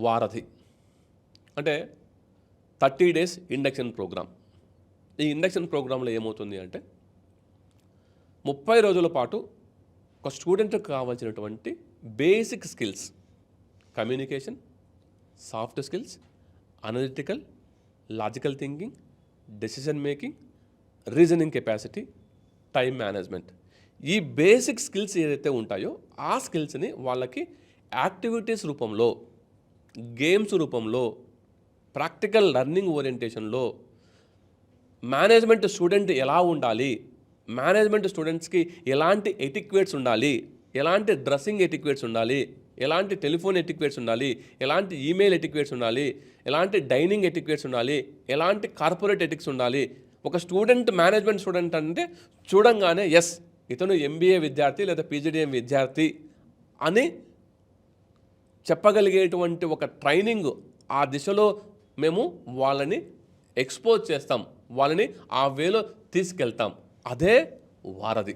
వారధి అంటే 30 days induction programme. ఈ ఇండక్షన్ ప్రోగ్రాంలో ఏమవుతుంది అంటే 30 రోజుల పాటు ఒక స్టూడెంట్కి కావాల్సినటువంటి basic skills, communication, soft skills, analytical, logical thinking, decision making, reasoning capacity, time management, ఈ బేసిక్ స్కిల్స్ ఏదైతే ఉంటాయో ఆ స్కిల్స్ని వాళ్ళకి యాక్టివిటీస్ రూపంలో, గేమ్స్ రూపంలో, ప్రాక్టికల్ లెర్నింగ్ ఓరియంటేషన్లో, మేనేజ్మెంట్ స్టూడెంట్ ఎలా ఉండాలి, మేనేజ్మెంట్ స్టూడెంట్స్కి ఎలాంటి ఎటిక్వేట్స్ ఉండాలి, ఎలాంటి డ్రెస్సింగ్ ఎటిక్వేట్స్ ఉండాలి, ఎలాంటి టెలిఫోన్ ఎటిక్వేట్స్ ఉండాలి, ఎలాంటి ఈమెయిల్ ఎటిక్వేట్స్ ఉండాలి, ఎలాంటి డైనింగ్ ఎటిక్వేట్స్ ఉండాలి, ఎలాంటి కార్పొరేట్ ఎటిక్స్ ఉండాలి. ఒక స్టూడెంట్ మేనేజ్మెంట్ స్టూడెంట్ అంటే చూడంగానే ఎస్ ఇతను ఎంబీఏ విద్యార్థి లేదా పీజీడీఎం విద్యార్థి అని చెప్పగలిగేటువంటి ఒక ట్రైనింగ్ ఆ దిశలో మేము వాళ్ళని ఎక్స్పోజ్ చేస్తాం, వాళ్ళని ఆ వేలో తీసుకెళ్తాం. అదే వారధి.